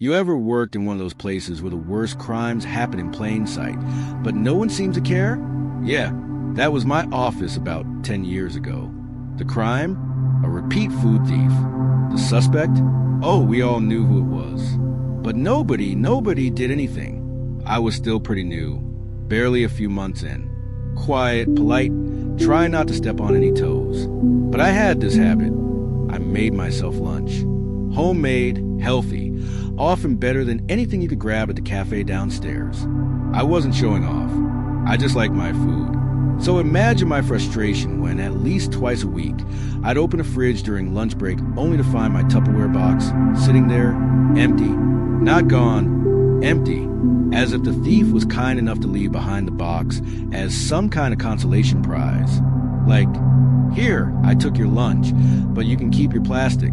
You ever worked in one of those places where the worst crimes happen in plain sight, but no one seems to care? Yeah, that was my office about 10 years ago. The crime? A repeat food thief. The suspect? Oh, we all knew who it was. But nobody did anything. I was still pretty new, barely a few months in. Quiet, polite, trying not to step on any toes. But I had this habit. I made myself lunch. Homemade, healthy, often better than anything you could grab at the cafe downstairs. I wasn't showing off. I just liked my food. So imagine my frustration when, at least twice a week, I'd open a fridge during lunch break only to find my Tupperware box sitting there, empty, not gone, empty, as if the thief was kind enough to leave behind the box as some kind of consolation prize. Like, here, I took your lunch, but you can keep your plastic.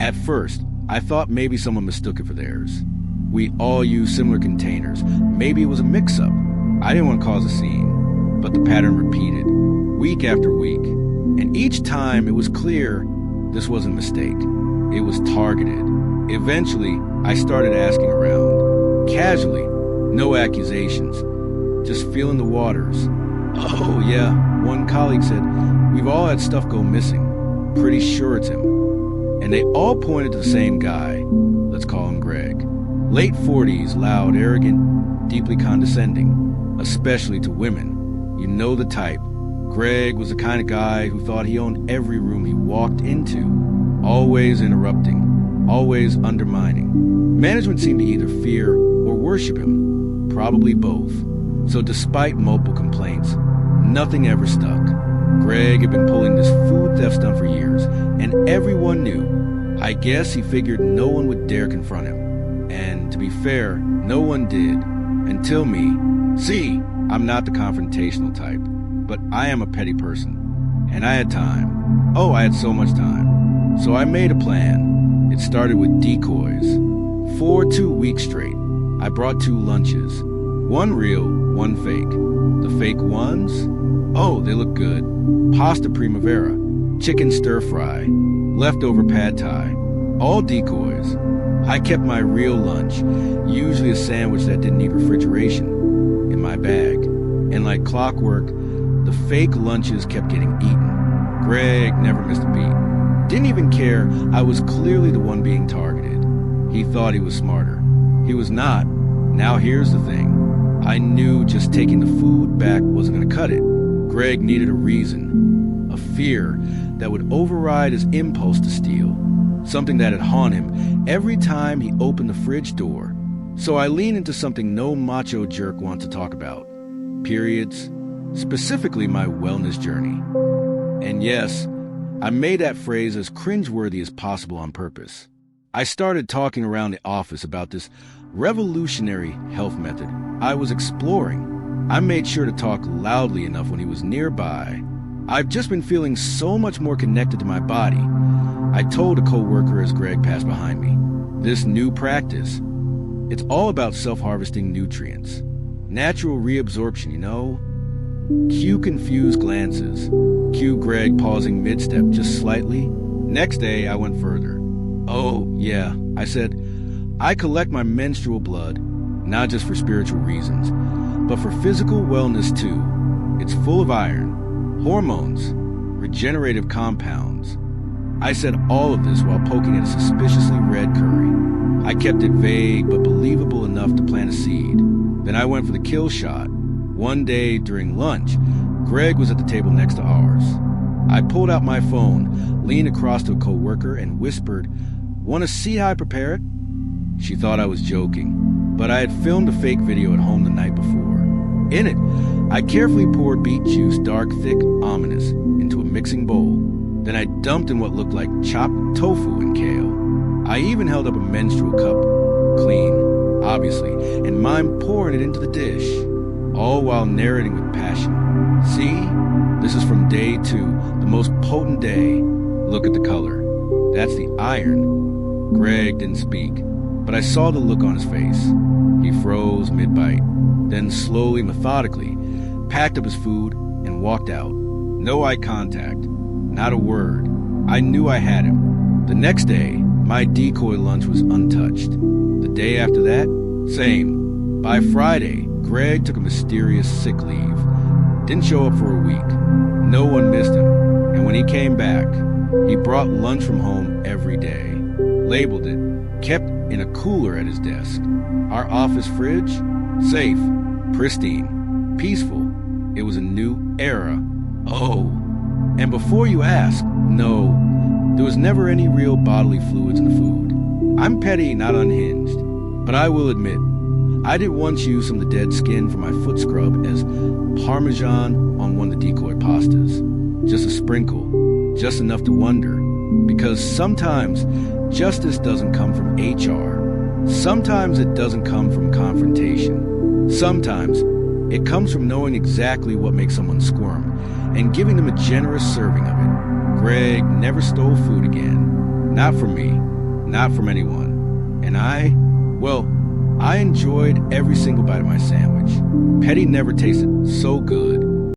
At first, I thought maybe someone mistook it for theirs. We all use similar containers. Maybe it was a mix-up. I didn't want to cause a scene, but the pattern repeated, week after week. And each time it was clear this wasn't a mistake. It was targeted. Eventually, I started asking around. Casually, no accusations. Just feeling the waters. Oh, yeah, one colleague said, we've all had stuff go missing. Pretty sure it's him. And they all pointed to the same guy. Let's call him Greg. Late 40s, loud, arrogant, deeply condescending, especially to women. You know the type. Greg was the kind of guy who thought he owned every room he walked into. Always interrupting, always undermining. Management seemed to either fear or worship him. Probably both. So despite multiple complaints, nothing ever stuck. Greg had been pulling this food theft stunt for years, and everyone knew. I guess he figured no one would dare confront him. And to be fair, no one did. Until me. See, I'm not the confrontational type, but I am a petty person. And I had time. Oh, I had so much time. So I made a plan. It started with decoys. For 2 weeks straight, I brought 2 lunches. One real, one fake. The fake ones? Oh, they look good. Pasta primavera, chicken stir-fry, leftover pad thai, all decoys. I kept my real lunch, usually a sandwich that didn't need refrigeration, in my bag. And like clockwork, the fake lunches kept getting eaten. Greg never missed a beat. Didn't even care I was clearly the one being targeted. He thought he was smarter. He was not. Now here's the thing. I knew just taking the food back wasn't going to cut it. Greg needed a reason, a fear that would override his impulse to steal, something that had haunted him every time he opened the fridge door. So I leaned into something no macho jerk wants to talk about, periods, specifically my wellness journey. And yes, I made that phrase as cringeworthy as possible on purpose. I started talking around the office about this revolutionary health method I was exploring. I made sure to talk loudly enough when he was nearby. I've just been feeling so much more connected to my body. I told a coworker as Greg passed behind me, this new practice, it's all about self-harvesting nutrients. Natural reabsorption, you know? Cue confused glances. Cue Greg pausing mid-step just slightly. Next day, I went further. Oh, yeah, I said, I collect my menstrual blood, not just for spiritual reasons, but for physical wellness too. It's full of iron, hormones, regenerative compounds. I said all of this while poking at a suspiciously red curry. I kept it vague but believable enough to plant a seed. Then I went for the kill shot. One day during lunch, Greg was at the table next to ours. I pulled out my phone, leaned across to a coworker, and whispered, "Want to see how I prepare it?" She thought I was joking, but I had filmed a fake video at home the night before. In it, I carefully poured beet juice, dark, thick, ominous, into a mixing bowl. Then I dumped in what looked like chopped tofu and kale. I even held up a menstrual cup, clean, obviously, and mime pouring it into the dish, all while narrating with passion. See? This is from day 2, the most potent day. Look at the color. That's the iron. Greg didn't speak, but I saw the look on his face. He froze mid-bite, then slowly, methodically, packed up his food and walked out. No eye contact, not a word. I knew I had him. The next day, my decoy lunch was untouched. The day after that, same. By Friday, Greg took a mysterious sick leave. Didn't show up for a week. No one missed him. And when he came back, he brought lunch from home every day. Labeled it, kept in a cooler at his desk. Our office fridge, safe, pristine, peaceful. It was a new era. Oh, and before you ask, no, there was never any real bodily fluids in the food. I'm petty, not unhinged, but I will admit, I did once use some of the dead skin from my foot scrub as parmesan on one of the decoy pastas. Just a sprinkle, just enough to wonder, because sometimes justice doesn't come from HR. Sometimes it doesn't come from confrontation. Sometimes it comes from knowing exactly what makes someone squirm and giving them a generous serving of it. Greg never stole food again. Not from me, not from anyone. And I enjoyed every single bite of my sandwich. Petty never tasted so good